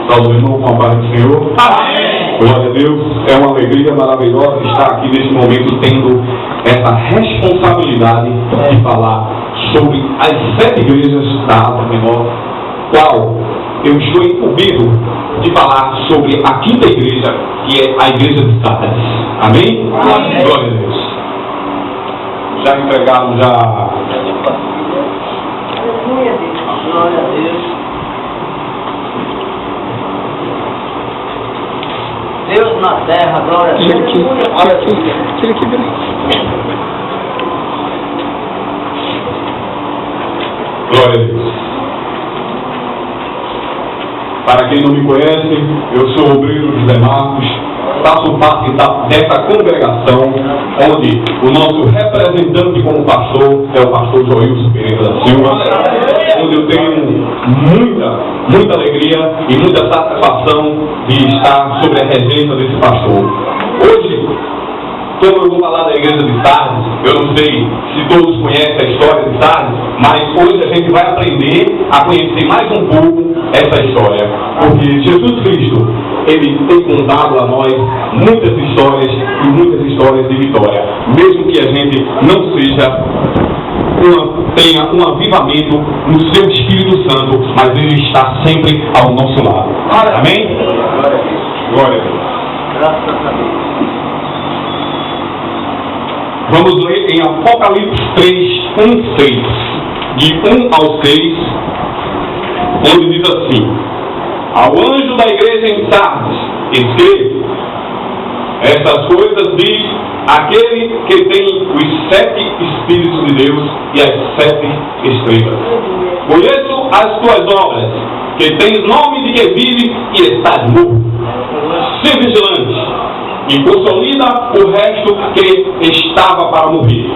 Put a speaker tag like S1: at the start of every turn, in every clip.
S1: Salve, irmão, com a paz do Senhor.
S2: Amém.
S1: Glória a Deus. É uma alegria maravilhosa estar aqui neste momento tendo essa responsabilidade de falar sobre as 7 igrejas da Ásia Menor, qual eu estou incumbido de falar sobre a 5ª igreja, que é a igreja de Sardes. Amém?
S2: Amém.
S1: Glória a Deus. Já entregaram já...
S2: Glória a Deus. Deus na terra, glória a Deus.
S3: Tira aqui, peraí.
S1: Glória a Deus. Para quem não me conhece, eu sou o obreiro José Marcos, faço parte dessa congregação, onde o nosso representante como pastor é o pastor Joilson Pereira da Silva, onde eu tenho muita alegria e muita satisfação de estar sobre a regência desse pastor. Hoje, como eu vou falar da igreja de Sardes, eu não sei se todos conhecem a história de Sardes, mas hoje a gente vai aprender a conhecer mais um pouco essa história, porque Jesus Cristo, Ele tem contado a nós muitas histórias e muitas histórias de vitória, mesmo que a gente não seja tenha um avivamento no seu Espírito Santo, mas Ele está sempre ao nosso lado. Amém? Glória a Deus.
S2: Graças a Deus.
S1: Vamos ler em Apocalipse 3, 1, 6. De 1 ao 6, onde diz assim: ao anjo da igreja em Sardes, escreve: estas coisas diz aquele que tem os 7 Espíritos de Deus e as 7 estrelas. Conheço as tuas obras, que tens nome de que vives e estás morto. Se vigilante e consolida o resto que estava para morrer.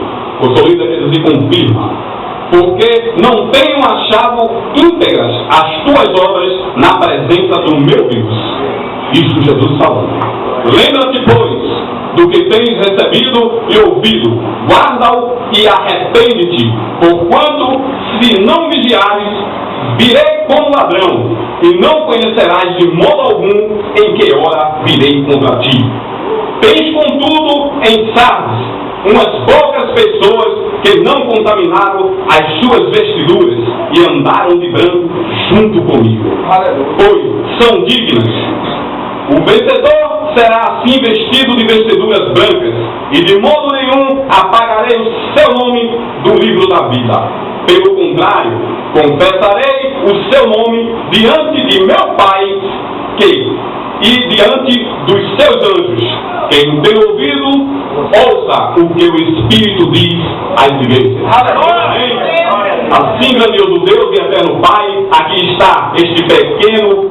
S1: Consolida quer dizer confirma. Porque não tenho achado íntegras as tuas obras na presença do meu Deus. Isso Jesus falou. Lembra-te, pois, do que tens recebido e ouvido. Guarda-o e arrepende-te. Porquanto, se não vigiares, virei como ladrão, e não conhecerás de modo algum em que hora virei contra ti. Tens, contudo, em Sardes umas poucas pessoas que não contaminaram as suas vestiduras e andaram de branco junto comigo. Pois são dignas. O vencedor será assim vestido de vestiduras brancas, e de modo nenhum apagarei o seu nome do livro da vida. Pelo contrário, confessarei o seu nome diante de meu Pai e diante dos seus anjos. Quem tem ouvido, ouça o que o Espírito diz às igrejas. Amém. Assim, grandioso Deus e eterno Pai, aqui está este pequeno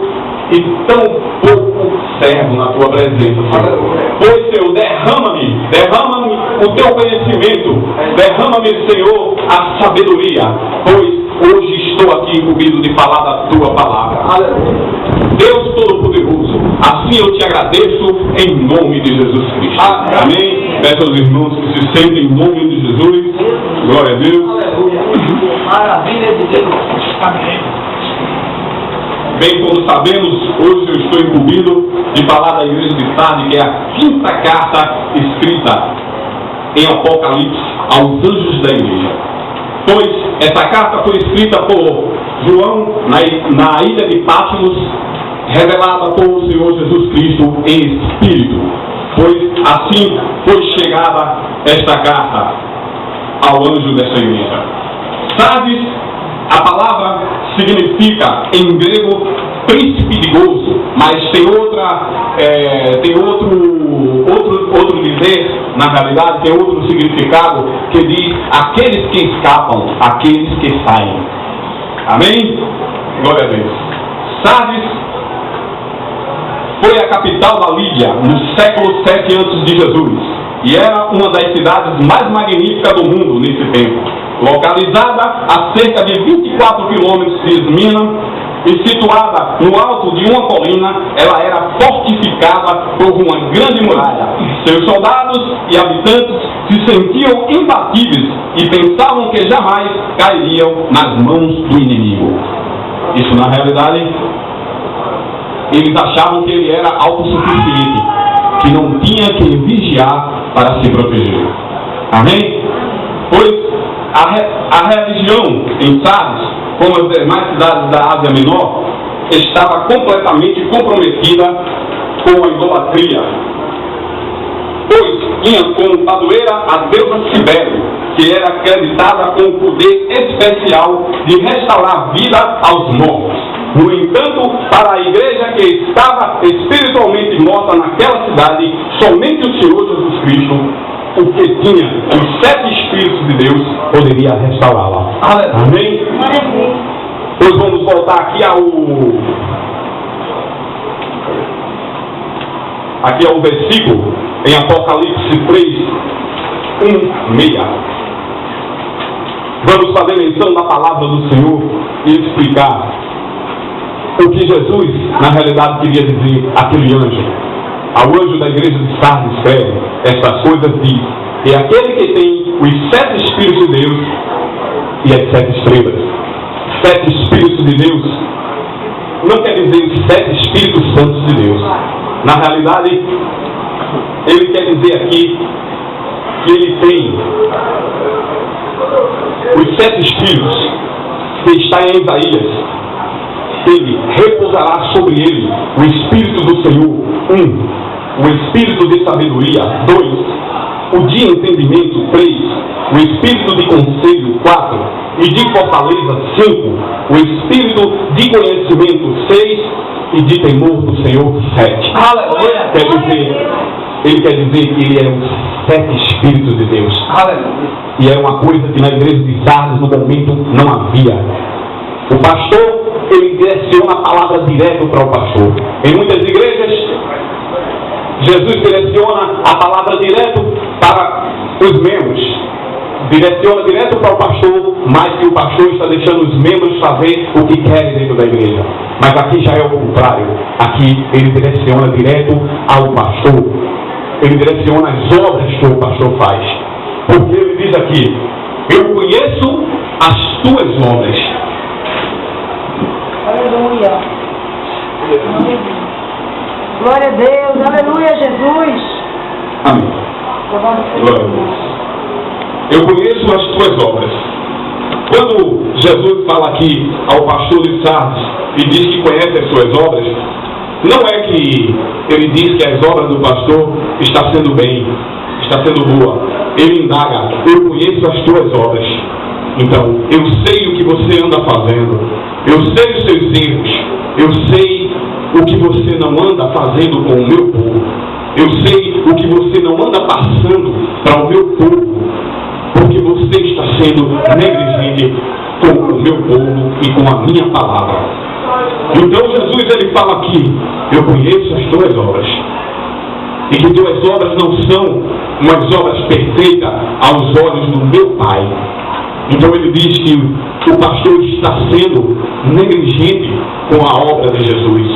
S1: e tão pouco servo na tua presença, Senhor. Pois, Senhor, derrama-me o teu conhecimento, derrama-me, Senhor, a sabedoria, pois hoje estou aqui incumbido de falar da tua palavra. Deus Todo-Poderoso, assim eu te agradeço em nome de Jesus Cristo. Amém. Peço aos irmãos que se sentem em nome de Jesus. Glória a Deus.
S2: Maravilha de Deus. Amém.
S1: Bem, como sabemos, hoje eu estou incumbido de falar da igreja de Sardes, que é a 5ª carta escrita em Apocalipse aos anjos da igreja. Pois essa carta foi escrita por João na ilha de Patmos, revelada por o Senhor Jesus Cristo em Espírito. Pois assim foi chegada esta carta ao anjo desta igreja. Sardes, a palavra significa em grego príncipe de gozo, mas tem outro dizer, na realidade tem outro significado que diz aqueles que escapam, aqueles que saem. Amém? Glória a Deus. Sardes foi a capital da Lídia no século 7 a.C. de Jesus e era uma das cidades mais magníficas do mundo nesse tempo. Localizada a cerca de 24 quilômetros de Esmina e situada no alto de uma colina, ela era fortificada por uma grande muralha. Seus soldados e habitantes se sentiam imbatíveis e pensavam que jamais cairiam nas mãos do inimigo. Isso, na realidade, eles achavam que ele era autossuficiente, que não tinha que vigiar para se proteger. Amém? Pois a religião em Sardes, como as demais cidades da Ásia Menor, estava completamente comprometida com a idolatria. Pois tinha como padroeira a deusa Cibele, que era acreditada com o poder especial de restaurar vida aos mortos. No entanto, para a igreja que estava espiritualmente morta naquela cidade, somente o Senhor Jesus Cristo, o que tinha os 7 Espíritos de Deus, poderia restaurá-la. Amém? Pois vamos voltar aqui ao versículo em Apocalipse 3, 1:6. Vamos fazer menção da palavra do Senhor e explicar o que Jesus, na realidade, queria dizer àquele anjo. Ao anjo da igreja de Sardes escreve: estas coisas diz, é aquele que tem os 7 Espíritos de Deus e as 7 estrelas. 7 Espíritos de Deus não quer dizer os 7 Espíritos Santos de Deus. Na realidade, ele quer dizer aqui que ele tem os 7 Espíritos que está em Isaías. Ele repousará sobre ele o Espírito do Senhor. 1. O Espírito de sabedoria. 2. O de entendimento. 3. O Espírito de conselho. 4. E de fortaleza. 5. O Espírito de conhecimento. 6. E de temor do Senhor. 7. Aleluia! Ele quer dizer que ele é os 7 Espíritos de Deus. Aleluia! E era uma coisa que na igreja de Sardes no momento não havia. O pastor, ele direciona a palavra direto para o pastor. Em muitas igrejas, Jesus direciona a palavra direto para os membros. Direciona direto para o pastor, mas que o pastor está deixando os membros fazer o que querem dentro da igreja. Mas aqui já é o contrário. Aqui ele direciona direto ao pastor. Ele direciona as obras que o pastor faz. Porque ele diz aqui: eu conheço as tuas obras.
S4: Aleluia. Glória a Deus. Aleluia, Jesus.
S1: Amém. Glória a Deus. Eu conheço as tuas obras. Quando Jesus fala aqui ao pastor de Sardes e diz que conhece as suas obras, não é que ele diz que as obras do pastor está sendo bem, está sendo boa. Ele indaga: eu conheço as tuas obras. Então, eu sei o que você anda fazendo. Eu sei os seus erros. Eu sei o que você não anda fazendo com o meu povo. Eu sei o que você não anda passando para o meu povo. Porque você está sendo negligente com o meu povo e com a minha palavra. Então Jesus ele fala aqui: eu conheço as tuas obras. E que tuas obras não são umas obras perfeitas aos olhos do meu Pai. Então ele diz que o pastor está sendo negligente com a obra de Jesus.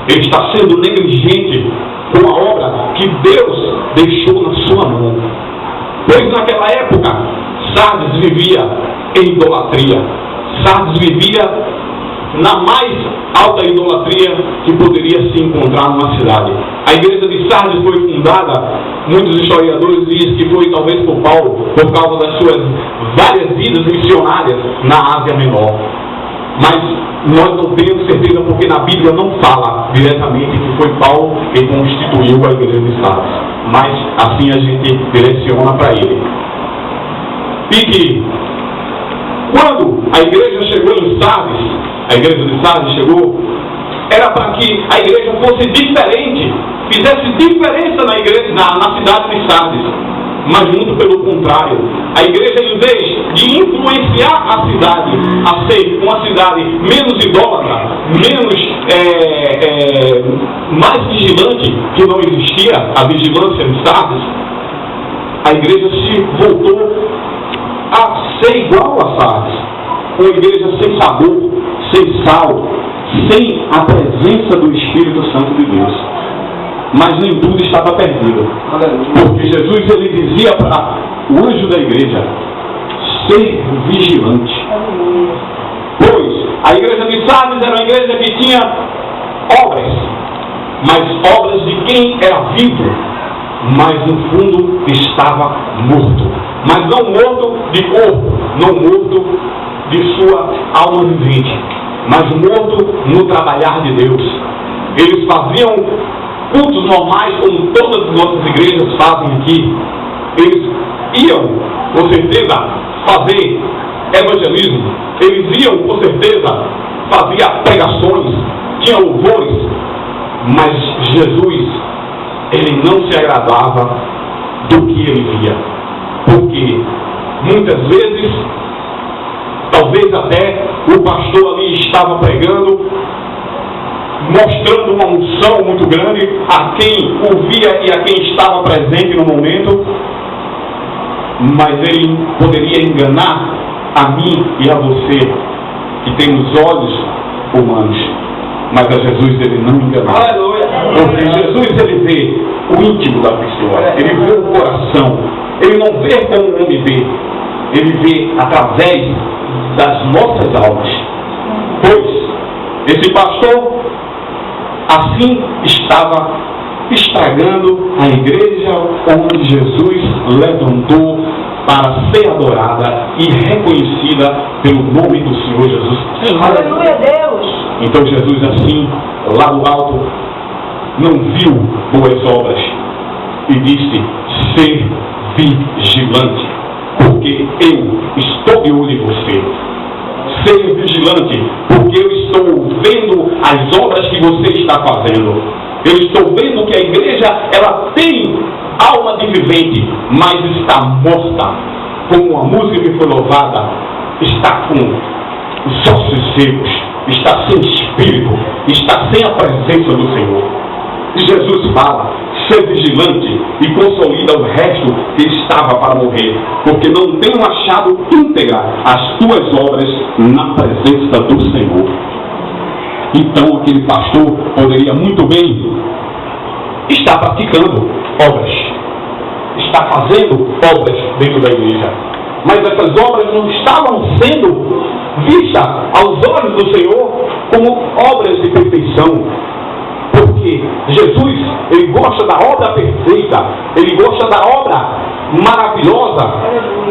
S1: Ele está sendo negligente com a obra que Deus deixou na sua mão. Pois naquela época, Sardes vivia em idolatria. Sardes vivia na mais alta idolatria que poderia se encontrar numa cidade. A igreja de Sardes foi fundada, muitos historiadores dizem que foi talvez por Paulo, por causa das suas várias vidas missionárias na Ásia Menor. Mas nós não temos certeza porque na Bíblia não fala diretamente que foi Paulo que constituiu a igreja de Sardes. Mas assim a gente direciona para ele. E que quando a igreja chegou em Sardes, a igreja de Sardes chegou, era para que a igreja fosse diferente, fizesse diferença na igreja, na cidade de Sardes. Mas muito pelo contrário, a igreja, em vez de influenciar a cidade a ser uma cidade menos idólatra, mais vigilante, que não existia a vigilância de Sardes, a igreja se voltou a ser igual a Sardes, uma igreja sem sabor, sem sal, sem a presença do Espírito Santo de Deus. Mas nem tudo estava perdido. Porque Jesus ele dizia para o anjo da igreja: ser vigilante. Pois a igreja de Sardes era uma igreja que tinha obras, mas obras de quem era vivo, mas no fundo estava morto. Mas não morto de corpo, não morto de sua alma vivente, mas morto no trabalhar de Deus. Eles faziam cultos normais, como todas as nossas igrejas fazem aqui. Eles iam, com certeza, fazer evangelismo. Eles iam, com certeza, fazer pregações, tinha louvores. Mas Jesus, ele não se agradava do que ele via. Porque muitas vezes, talvez até o pastor ali estava pregando, mostrando uma unção muito grande a quem ouvia e a quem estava presente no momento, mas ele poderia enganar a mim e a você, que temos olhos humanos, mas a Jesus ele não enganava.
S2: Aleluia.
S1: Porque Jesus ele vê o íntimo da pessoa, ele vê o coração, ele não vê como o homem vê, ele vê através das nossas almas. Pois esse pastor assim estava estragando a igreja onde Jesus levantou para ser adorada e reconhecida pelo nome do Senhor Jesus.
S4: Aleluia, Deus.
S1: Então Jesus assim, lá do alto, não viu boas obras e disse: ser vigilante, porque eu estou de olho em você. Ser vigilante, porque eu estou vendo as obras que você está fazendo. Eu estou vendo que a igreja, ela tem alma de vivente, mas está morta. Como a música que foi louvada, está com os ossos secos, está sem espírito, está sem a presença do Senhor. E Jesus fala: ser vigilante, e consolida o resto que estava para morrer, porque não tenho achado íntegra as tuas obras na presença do Senhor. Então aquele pastor poderia muito bem estar praticando obras, está fazendo obras dentro da igreja, mas essas obras não estavam sendo vistas aos olhos do Senhor como obras de perfeição. Porque Jesus, ele gosta da obra perfeita, ele gosta da obra maravilhosa,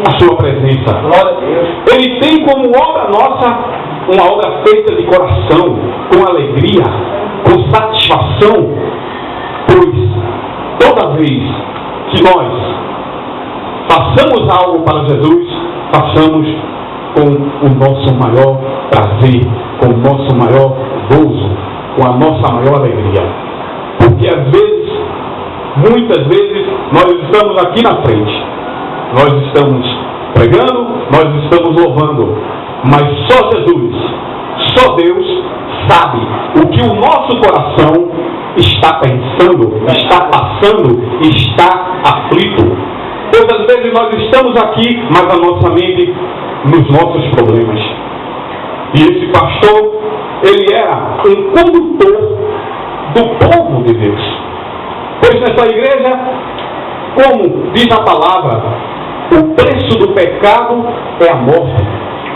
S1: a sua presença.
S2: Glória a Deus.
S1: Ele tem como obra nossa uma obra feita de coração, com alegria, com satisfação, pois toda vez que nós façamos algo para Jesus, façamos com o nosso maior prazer, com o nosso maior gozo, com a nossa maior alegria. Porque às vezes, muitas vezes, nós estamos aqui na frente, nós estamos pregando, nós estamos louvando, mas só Jesus, só Deus sabe o que o nosso coração está pensando, está passando, está aflito. Muitas vezes nós estamos aqui, mas a nossa mente nos nossos problemas. E esse pastor, ele era um condutor do povo de Deus. Pois nessa igreja, como diz a palavra, o preço do pecado é a morte.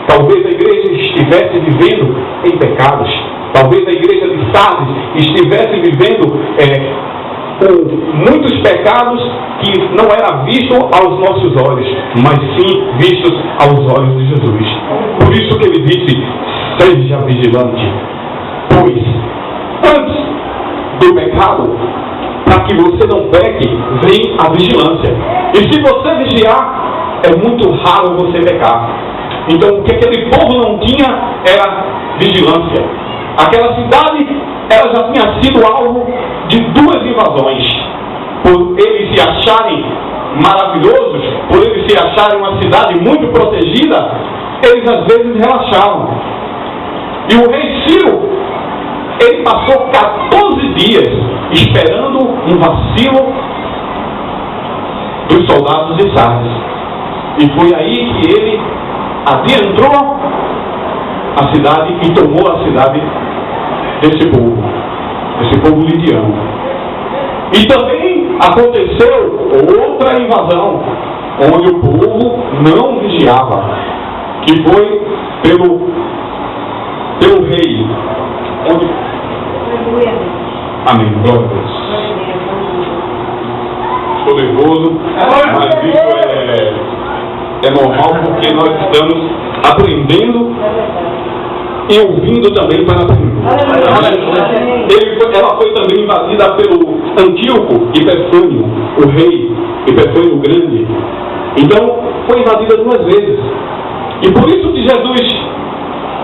S1: Talvez a igreja estivesse vivendo em pecados. Talvez a igreja de Sardes estivesse vivendo com muitos pecados que não eram vistos aos nossos olhos, mas sim vistos aos olhos de Jesus. Por isso que ele disse: seja vigilante, pois antes do pecado, para que você não peque, vem a vigilância. E se você vigiar, é muito raro você pecar. Então o que aquele povo não tinha era vigilância. Aquela cidade, ela já tinha sido alvo de 2 invasões. Por eles se acharem maravilhosos, por eles se acharem uma cidade muito protegida, eles às vezes relaxavam. E o rei Ciro, ele passou 14 dias esperando um vacilo dos soldados de Sardes. E foi aí que ele adentrou a cidade e tomou a cidade desse povo lidiano. E também aconteceu outra invasão, onde o povo não vigiava, que foi pelo rei, onde Amém. Glória a Deus. Estou nervoso, mas isso é normal porque nós estamos aprendendo e ouvindo também para aprender. Ela foi também invadida pelo Antíoco Epifânio, o rei Epifânio o Grande. Então, foi invadida 2 vezes. E por isso que Jesus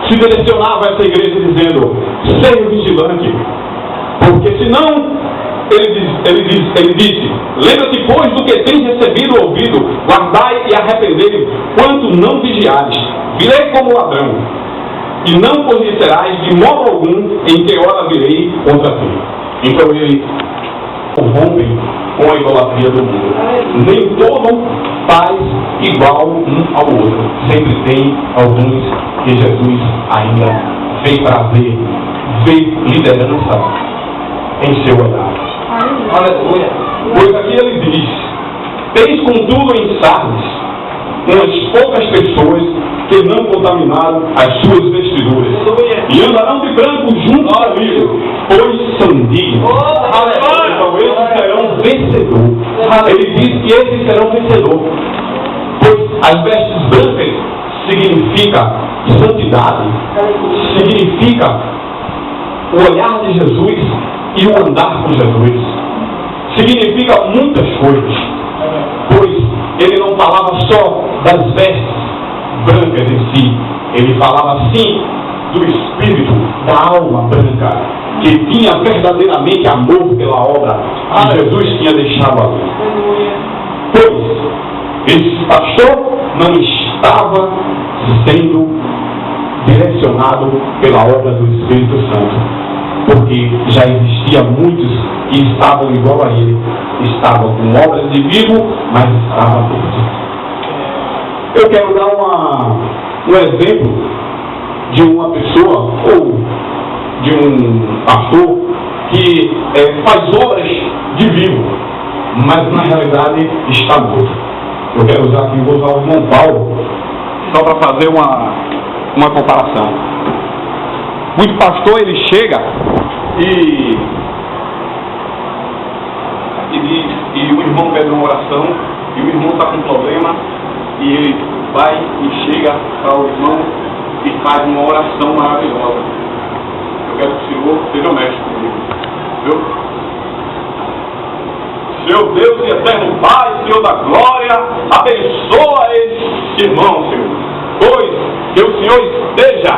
S1: se direcionava a essa igreja dizendo: seja vigilante, porque senão ele disse: lembra-te, pois, do que tens recebido ou ouvido, guardai e arrependei, quanto não vigiares. Virei como ladrão, e não conhecerás de modo algum em que hora virei contra ti. Então ele rompem com a idolatria do mundo. Nem todo faz igual um ao outro. Sempre tem alguns que Jesus ainda vê prazer, vê liderança em seu olhar.
S2: Aleluia.
S1: Pois aqui ele diz: tens contudo em Sardes umas poucas pessoas que não contaminaram as suas vestiduras e andarão de branco junto comigo, pois são dignos. Então esses serão vencedores. Ele diz que esses serão vencedores, pois as vestes brancas significa santidade, significa o olhar de Jesus e o andar com Jesus, significa muitas coisas, pois ele não falava só das vestes brancas em si, ele falava sim do espírito, da alma branca, que tinha verdadeiramente amor pela obra que Jesus tinha deixado ali. Pois esse pastor não estava sendo direcionado pela obra do Espírito Santo, porque já existia muitos que estavam igual a ele, estavam com obras de vivo, mas estavam perdidos. Eu quero dar um exemplo de uma pessoa ou de um pastor que faz obras de vivo, mas na realidade está morto. Eu quero usar aqui, vou usar o irmão Paulo, só para fazer uma comparação. Muito pastor, ele chega e o irmão pede uma oração, e o irmão está com problema, e ele vai e chega ao irmão e faz uma oração maravilhosa. Eu quero que o Senhor seja honesto comigo, viu? Senhor Deus e eterno Pai, Senhor da glória, abençoa esse irmão, Senhor, pois que o Senhor esteja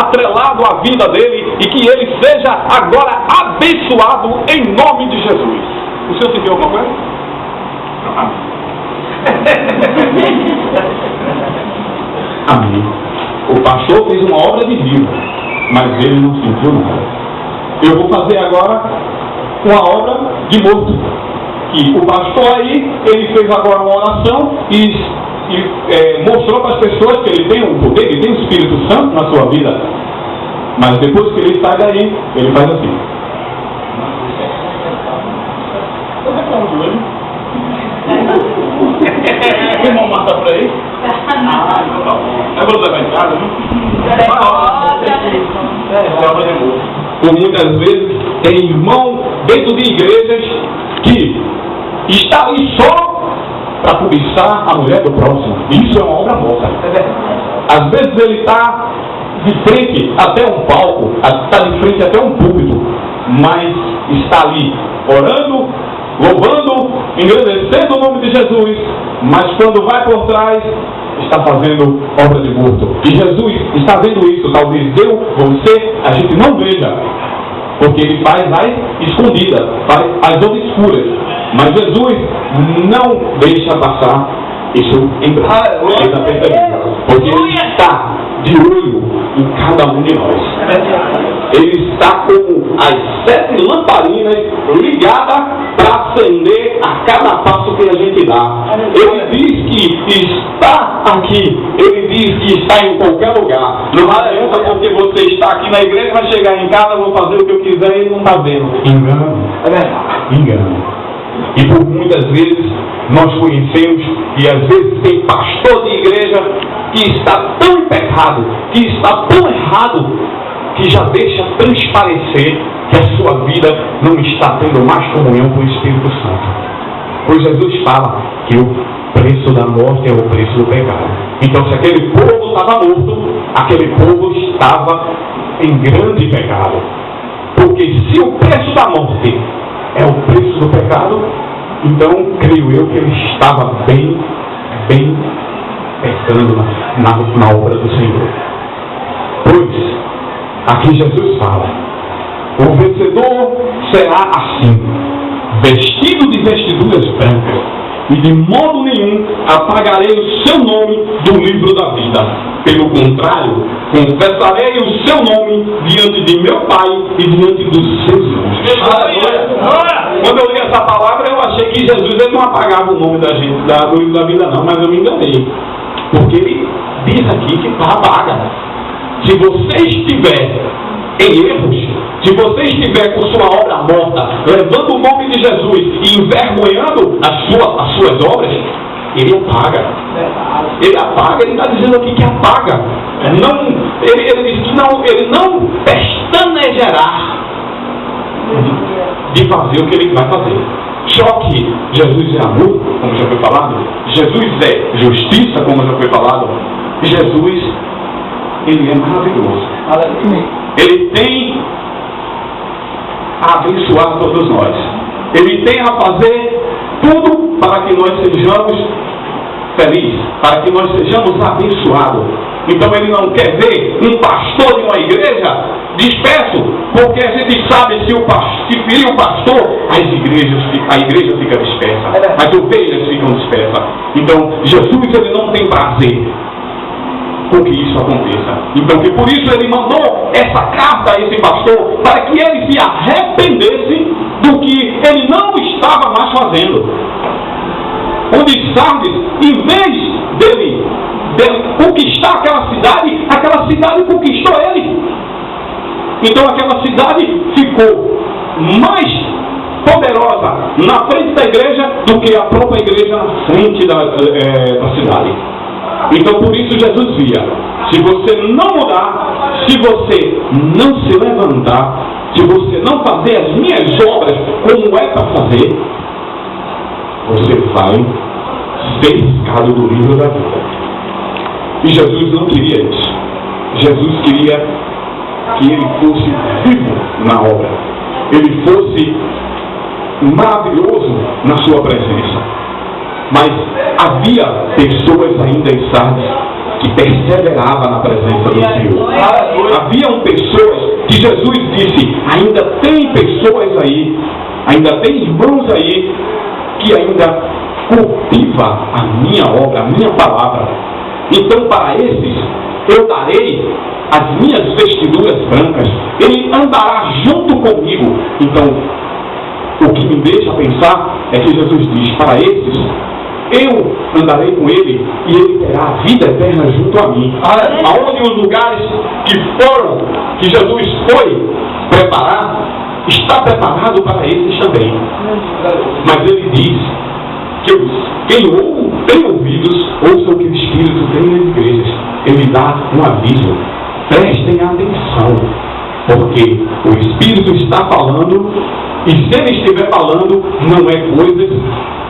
S1: atrelado à vida dele e que ele seja agora abençoado em nome de Jesus. O senhor sentiu alguma coisa? Amém. O pastor fez uma obra de vida, mas ele não sentiu nada. Eu vou fazer agora uma obra de morto. Que o pastor aí, ele fez agora uma oração e mostrou para as pessoas que ele tem o poder, ele tem o Espírito Santo na sua vida. Mas depois que ele sai daí, ele faz assim. O irmão mata por aí? É para levar em casa, viu? Por muitas vezes tem irmão dentro de igrejas que está ali só para cobiçar a mulher do próximo. Isso é uma obra morta. Às vezes ele está de frente até um palco, está de frente até um púlpito, mas está ali orando, louvando, engrandecendo o nome de Jesus, mas quando vai por trás, está fazendo obra de morto. E Jesus está vendo isso. Talvez eu, você, a gente não veja, porque ele faz as escondidas, faz as obscuras. Mas Jesus não deixa passar isso entrar, porque ele está de olho em cada um de nós. Ele está como as 7 lamparinas ligadas para acender a cada passo que a gente dá. Ele diz que está aqui, ele diz que está em qualquer lugar. Não adianta porque você está aqui na igreja, vai chegar em casa, vou fazer o que eu quiser e não está vendo. Engano. É verdade. Engano. E por muitas vezes nós conhecemos e às vezes tem pastor de igreja que está tão em pecado, que está tão errado, que já deixa transparecer que a sua vida não está tendo mais comunhão com o Espírito Santo. Pois Jesus fala que o preço da morte é o preço do pecado. Então, se aquele povo estava morto, aquele povo estava em grande pecado. Porque se o preço da morte é o preço do pecado, então creio eu que ele estava bem pecando na obra do Senhor. Pois, aqui Jesus fala, o vencedor será assim, vestido de vestiduras brancas, e de modo nenhum apagarei o seu nome do livro da vida. Pelo contrário, confessarei o seu nome diante de meu Pai e diante dos seus anjos. Quando eu li essa palavra, eu achei que Jesus ele não apagava o nome da gente do livro da vida não, mas eu me enganei. Porque ele diz aqui que está apaga. Se você estiver em erros, se você estiver com sua obra morta, levando o nome de Jesus e envergonhando as suas obras, ele apaga. Ele apaga, ele está dizendo aqui que apaga. Ele diz que ele não pestanejará de fazer o que ele vai fazer. Só que Jesus é amor, como já foi falado. Jesus é justiça, como já foi falado. Jesus, ele é maravilhoso. Ele tem a abençoar todos nós. Ele tem a fazer tudo para que nós sejamos felizes, para que nós sejamos abençoados. Então ele não quer ver um pastor de uma igreja disperso, porque a gente sabe se ferir o pastor, a igreja fica dispersa, as ovelhas ficam dispersas. Então Jesus ele não tem prazer com que isso aconteça. Então que por isso ele mandou essa carta a esse pastor, para que ele se arrependesse do que ele não estava mais fazendo. Onde Sardes, em vez dele conquistar aquela cidade conquistou ele. Então aquela cidade ficou mais poderosa na frente da igreja do que a própria igreja na frente da cidade. Então por isso Jesus via, se você não mudar, se você não se levantar, se você não fazer as minhas obras como é para fazer, você vai ser riscado do livro da vida. E Jesus não queria isso. Jesus queria que ele fosse vivo na obra, ele fosse maravilhoso na sua presença. Mas havia pessoas ainda em Sardes que perseveravam na presença do Senhor. Haviam pessoas que Jesus disse, ainda tem pessoas aí, ainda tem irmãos aí que ainda cultiva a minha obra, a minha palavra. Então para esses eu darei as minhas vestiduras brancas, ele andará junto comigo. Então o que me deixa pensar é que Jesus diz, para esses eu andarei com ele e ele terá a vida eterna junto a mim. Aonde os lugares que Jesus foi preparar, está preparado para esses também. Mas ele diz que quem tem ouvidos, ouça o que o Espírito tem nas igrejas. Ele dá um aviso. Prestem atenção, porque o Espírito está falando, e se ele estiver falando, não é coisas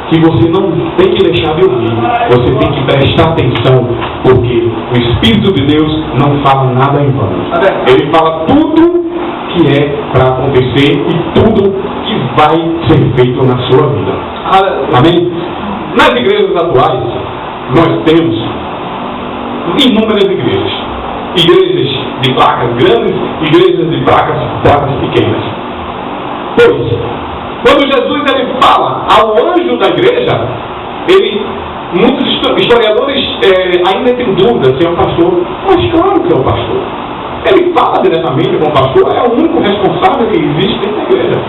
S1: que você não tem que deixar de ouvir. Você tem que prestar atenção, porque o Espírito de Deus não fala nada em vão. Ele fala tudo que é para acontecer e tudo que vai ser feito na sua vida. Amém? Nas igrejas atuais, nós temos inúmeras igrejas. Igrejas de placas grandes, igrejas de placas pequenas. Pois, quando Jesus ele fala ao anjo da igreja, muitos historiadores ainda têm dúvidas se é o pastor. Mas claro que é o pastor. Ele fala diretamente com o pastor, é o único responsável que existe dentro da igreja.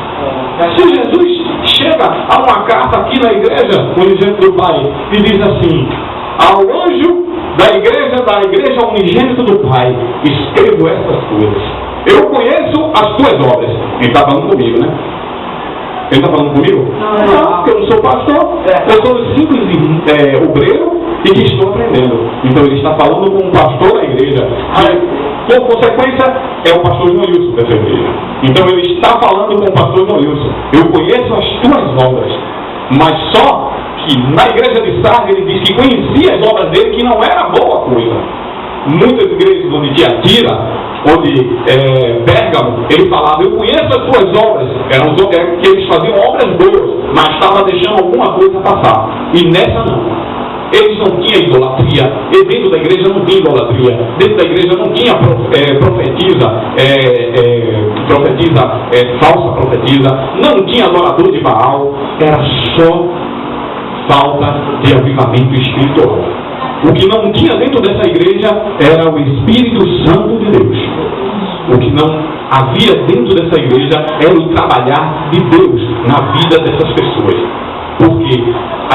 S1: Se Jesus chega a uma carta aqui na igreja, no exemplo do Pai, e diz assim, ao anjo da igreja unigênito do Pai, escrevo essas coisas. Eu conheço as tuas obras. Ele está falando comigo, né? Ele está falando comigo? Não, porque eu não sou pastor. Eu sou simples obreiro e que estou aprendendo. Então ele está falando com um pastor da igreja, que, por consequência, é o pastor João Wilson dessa igreja. Então ele está falando com o pastor João Wilson. Eu conheço as tuas obras, mas só que na igreja de Sardes ele diz que conhecia as obras dele, que não era boa coisa. Muitas igrejas, onde Tiatira, onde Pérgamo, ele falava, eu conheço as suas obras, que eles faziam obras boas, mas estava deixando alguma coisa passar. E nessa não. Eles não tinham idolatria, e dentro da igreja não tinha idolatria, dentro da igreja não tinha falsa profetisa, não tinha adorador de Baal, era só falta de avivamento espiritual. O que não tinha dentro dessa igreja era o Espírito Santo de Deus. O que não havia dentro dessa igreja era o trabalhar de Deus na vida dessas pessoas. Porque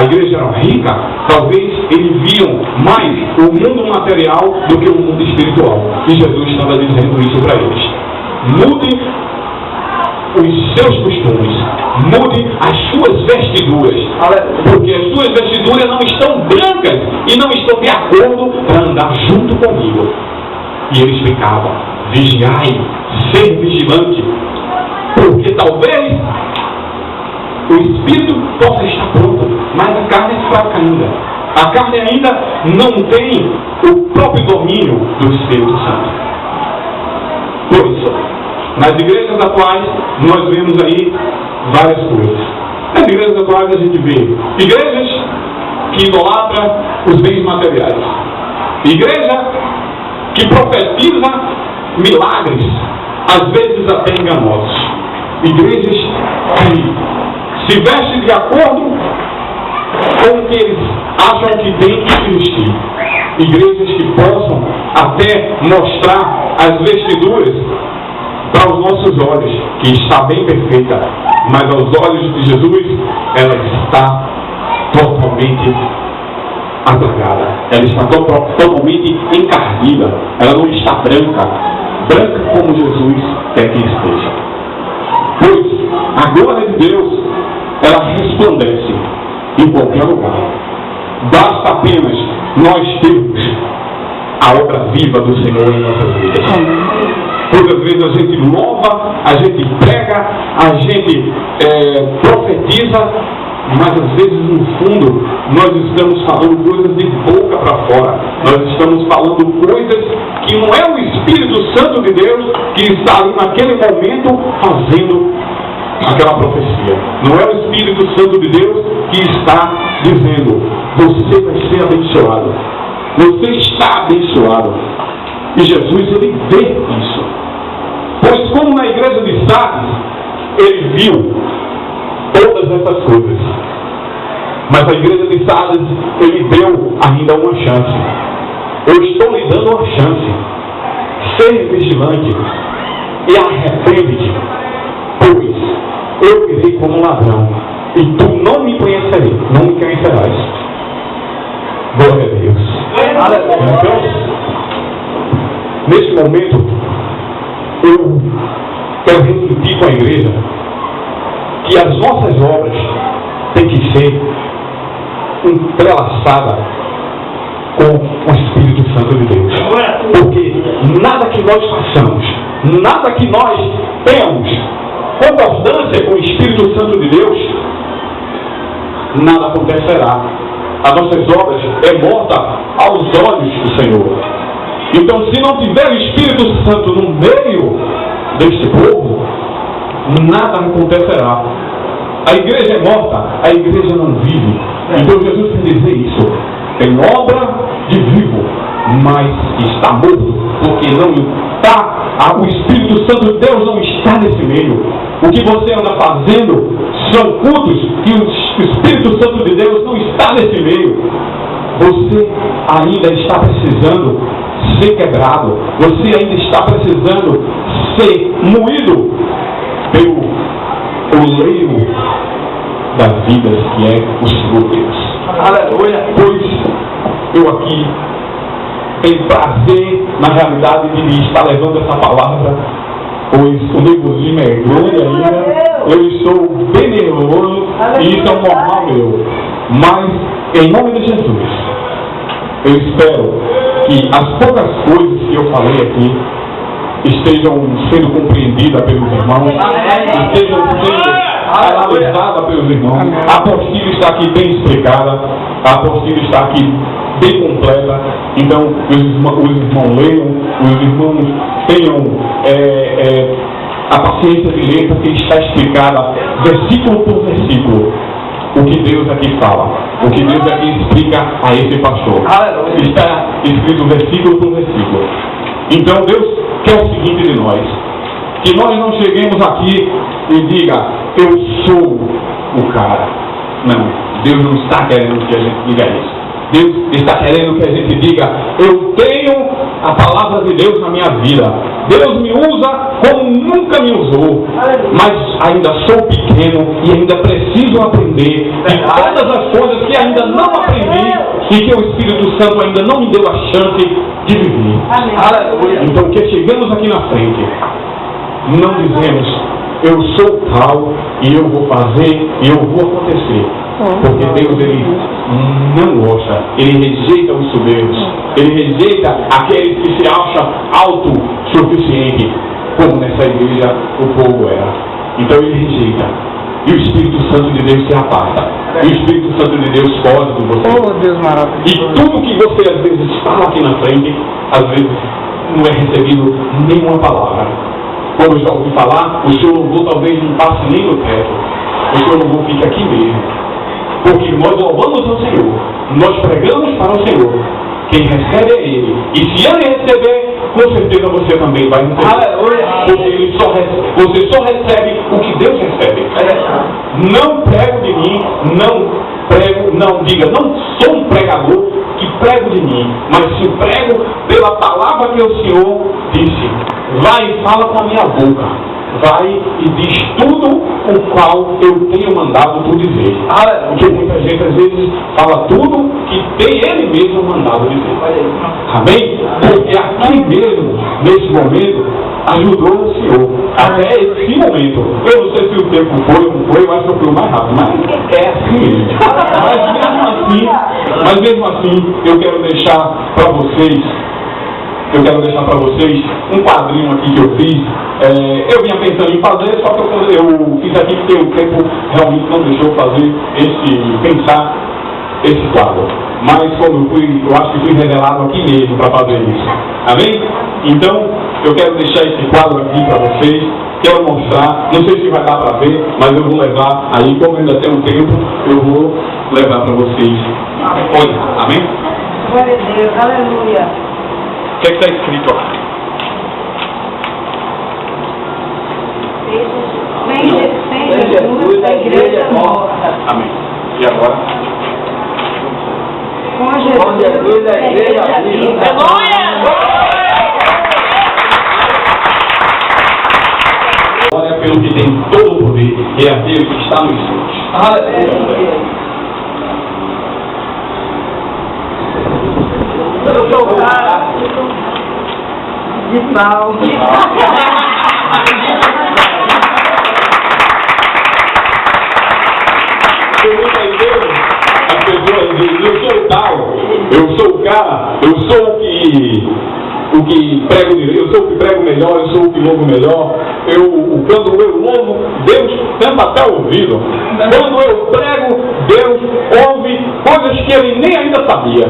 S1: a igreja era rica, talvez eles viam mais o mundo material do que o mundo espiritual. E Jesus estava dizendo isso para eles. Mudem os seus costumes, mude as suas vestiduras, porque as suas vestiduras não estão brancas e não estão de acordo para andar junto comigo. E ele explicava, vigiai, ser vigilante, porque talvez o espírito possa estar pronto, mas a carne é fraca ainda. A carne ainda não tem o próprio domínio do Espírito Santo. Por isso, nas igrejas atuais, nós vemos aí várias coisas. Nas igrejas atuais a gente vê igrejas que idolatram os bens materiais. Igreja que profetiza milagres, às vezes até enganosos. Igrejas que se vestem de acordo com o que eles acham que tem que se vestir. Igrejas que possam até mostrar as vestiduras para os nossos olhos, que está bem perfeita, mas aos olhos de Jesus, ela está totalmente apagada. Ela está totalmente encarnida. Ela não está branca como Jesus quer que esteja. Pois a glória de Deus, ela resplandece em qualquer lugar. Basta apenas nós termos a obra viva do Senhor em nossas vidas. Muitas vezes a gente louva, a gente prega, a gente profetiza, mas às vezes no fundo nós estamos falando coisas de boca para fora. Nós estamos falando coisas que não é o Espírito Santo de Deus que está ali naquele momento fazendo aquela profecia. Não é o Espírito Santo de Deus que está dizendo, você vai ser abençoado. Você está abençoado. E Jesus, ele vê isso. Pois como na igreja de Sardes, ele viu todas essas coisas. Mas a igreja de Sardes, ele deu ainda uma chance. Eu estou lhe dando uma chance. Ser vigilante e arrepende-te, pois eu virei como ladrão, e tu não me conhecerás. Glória a Deus. Então, neste momento, eu quero refletir com a igreja que as nossas obras têm que ser entrelaçadas com o Espírito Santo de Deus. Porque nada que nós façamos, nada que nós temos concordância com o Espírito Santo de Deus, nada acontecerá. As nossas obras é morta aos olhos do Senhor. Então, se não tiver o Espírito Santo no meio deste povo, nada acontecerá. A igreja é morta, a igreja não vive. Então Jesus quer dizer isso. Tem obra de vivo, mas está morto, porque não está, o Espírito Santo de Deus não está nesse meio. O que você anda fazendo são cultos que o Espírito Santo de Deus não está nesse meio. Você ainda está precisando ser quebrado. Você ainda está precisando ser moído pelo oleiro das vidas que é o Senhor Deus. Aleluia. Pois eu aqui tenho prazer na realidade de estar levando essa palavra, pois o nervosismo é grande ainda. Eu estou bem nervoso e isso é um normal meu. Mas em nome de Jesus, Eu espero que as poucas coisas que eu falei aqui estejam sendo compreendidas pelos irmãos, estejam sendo analisadas pelos irmãos. A apostila está aqui bem explicada, a apostila está aqui bem completa. Então, os irmãos leiam, os irmãos tenham a paciência de ler, porque está explicada versículo por versículo o que Deus aqui fala, o que Deus aqui explica a esse pastor. Está escrito versículo por versículo. Então Deus quer o seguinte de nós: que nós não cheguemos aqui e diga, eu sou o cara. Não, Deus não está querendo que a gente diga isso. Deus está querendo que a gente diga, eu tenho a palavra de Deus na minha vida. Deus me usa como nunca me usou, mas ainda sou pequeno e ainda preciso aprender de todas as coisas que ainda não aprendi e que o Espírito Santo ainda não me deu a chance de viver. Então, que chegamos aqui na frente, não dizemos, eu sou tal e eu vou fazer e eu vou acontecer. Porque Deus, Ele não gosta, Ele rejeita os soberbos, Ele rejeita aqueles que se acham autossuficientes, como nessa igreja o povo era. Então Ele rejeita. E o Espírito Santo de Deus se aparta. E o Espírito Santo de Deus foge de você.
S3: Oh, Deus maravilhoso.
S1: E tudo que você às vezes fala aqui na frente, às vezes não é recebido nenhuma palavra. Como eu já ouvi falar, o seu louvor talvez não passe nem no teto. O seu louvor fica aqui mesmo. Porque nós louvamos ao Senhor, nós pregamos para o Senhor. Quem recebe é Ele. E se Ele receber, com certeza você também vai receber. Porque você só recebe o que Deus recebe. Não prego de mim, não diga, não sou um pregador que prego de mim, mas se prego pela palavra que o Senhor disse. Vai e fala com a minha boca. Vai e diz tudo o qual eu tenho mandado tu dizer. Porque muita gente às vezes fala tudo que tem ele mesmo mandado dizer. Amém? Porque aqui mesmo, nesse momento, ajudou o Senhor. Até esse momento. Eu não sei se o tempo foi ou não foi, eu acho que eu fui o mais rápido. Mas é assim mesmo. Mas mesmo assim, eu quero deixar para vocês um quadrinho aqui que eu fiz. Eu vinha pensando em fazer, só que eu fiz aqui porque o tempo realmente não deixou eu fazer pensar esse quadro. Mas como eu acho que fui revelado aqui mesmo para fazer isso. Amém? Então, eu quero deixar esse quadro aqui para vocês. Quero mostrar, não sei se vai dar para ver, mas eu vou levar aí, como ainda tem um tempo, eu vou levar para vocês olhar. Amém?
S4: Glória a Deus, aleluia.
S1: O que está escrito aqui?
S4: Sem Jesus, a igreja morta.
S1: Amém. E agora?
S4: Com Jesus, a igreja viva.
S1: Glória pelo que tem todo o poder e aquele que está nos céus. Aleluia.
S4: Eu sou o cara de pau.
S1: As pessoas dizem, eu sou o tal, eu sou o cara, eu sou o que prego direito, eu sou o que prego melhor, eu sou o que louvo melhor, quando eu louvo, Deus tampa até o ouvido. Quando eu prego, Deus ouve coisas que ele nem ainda sabia.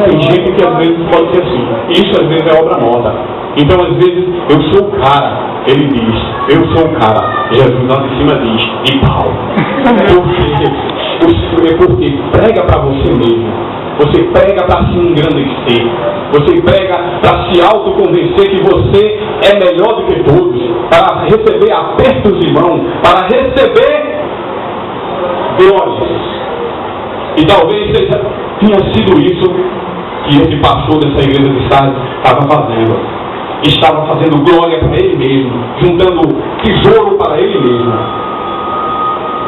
S1: Tem gente que às vezes pode ser assim. Isso às vezes é obra morta. Então às vezes eu sou o cara, ele diz, eu sou o cara. Jesus lá de cima diz, e pau. Porque prega para você mesmo. Você prega para se engrandecer. Você prega para se autoconvencer que você é melhor do que todos. Para receber apertos de mão. Para receber glórias. E talvez tenha sido isso que esse pastor dessa igreja de Sardes estava fazendo. Estava fazendo glória para ele mesmo. Juntando tesouro para ele mesmo.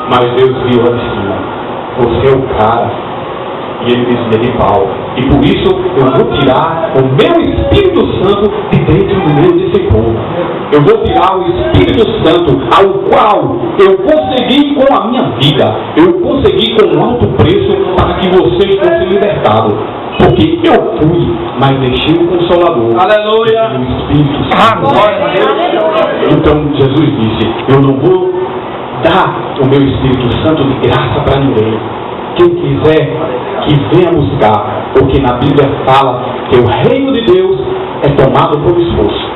S1: Mas Deus viu lá de cima. Você é o cara. E ele dizia de pau. E por isso eu vou tirar o meu Espírito Santo de dentro do meio desse povo. Eu vou tirar o Espírito Santo ao qual eu consegui com a minha vida. Eu consegui com um alto preço para que vocês fossem libertados. Porque eu fui, mas deixei o Consolador.
S2: Aleluia.
S1: O Espírito Santo. Então Jesus disse, eu não vou dar o meu Espírito Santo de graça para ninguém. Quem quiser que venha buscar, porque na Bíblia fala que o reino de Deus é tomado por esforço.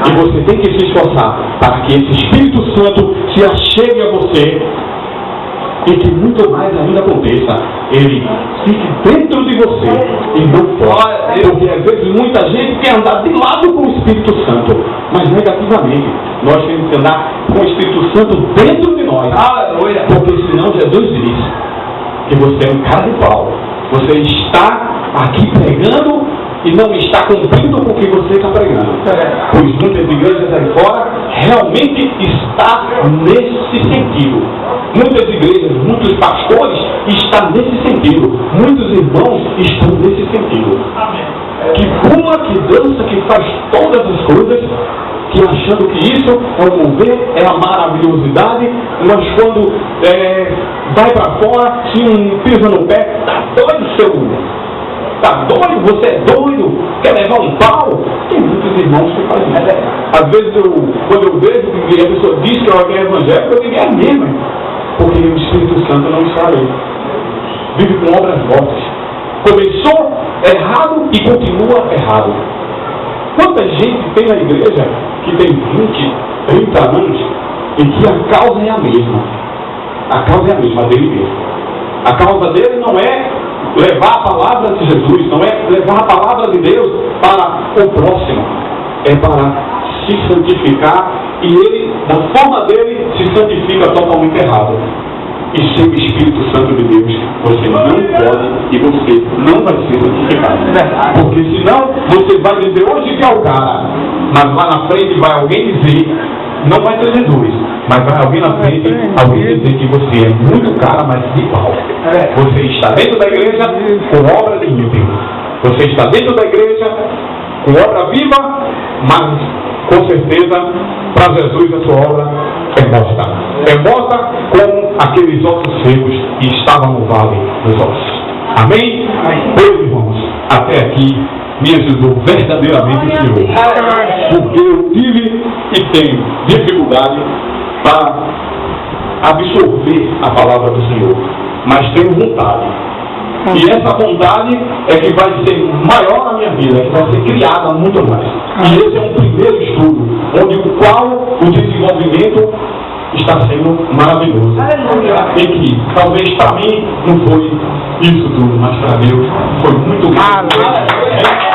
S1: E você tem que se esforçar para que esse Espírito Santo se achegue a você e que muito mais ainda aconteça. Ele fique dentro de você e não fora. Porque às vezes muita gente quer andar de lado com o Espírito Santo, mas negativamente. Nós temos que andar com o Espírito Santo dentro de nós. Porque senão Jesus diz que você é um cara de pau. Você está aqui pregando e não está cumprindo com o que você está pregando. Pois muitas igrejas aí fora realmente está nesse sentido. Muitas igrejas, muitos pastores estão nesse sentido. Muitos irmãos estão nesse sentido. Que pula, que dança, que faz todas as coisas, que achando que isso é o mover, é a maravilhosidade, mas quando vai para fora, se pisa no pé, está doido, seu. Está doido? Você é doido? Quer levar um pau? Tem muitos irmãos que fazem isso. Às vezes, quando eu vejo que a pessoa diz que é evangélico, eu digo, é mesmo. Porque o Espírito Santo não está aí. Vive com obras mortas. Começou errado e continua errado. Quanta gente tem na igreja que tem 20, 30 anos e que a causa é a mesma. A causa é a mesma dele mesmo. A causa dele não é levar a palavra de Jesus, não é levar a palavra de Deus para o próximo. É para se santificar e ele, da forma dele, se santifica totalmente errado. E sem o Espírito Santo de Deus, você não pode e você não vai ser santificado. Porque senão, você vai dizer hoje que é o cara, mas lá na frente vai alguém dizer, não vai ser Jesus, mas vai alguém na frente, alguém dizer que você é muito cara, mas de pau. Você está dentro da igreja com obra de ímpio. Você está dentro da igreja com obra viva, mas com certeza, para Jesus a sua obra é morta. É morta como aqueles ossos secos que estavam no vale dos ossos. Amém? Pois, irmãos, até aqui me ajudou verdadeiramente o Senhor. Porque eu tive e tenho dificuldade para absorver a palavra do Senhor. Mas tenho vontade. E essa vontade é que vai ser maior na minha vida, que vai ser criada muito mais. E esse é um primeiro estudo, onde o qual o desenvolvimento está sendo maravilhoso. E que talvez para mim não foi isso tudo, mas para Deus foi muito grande.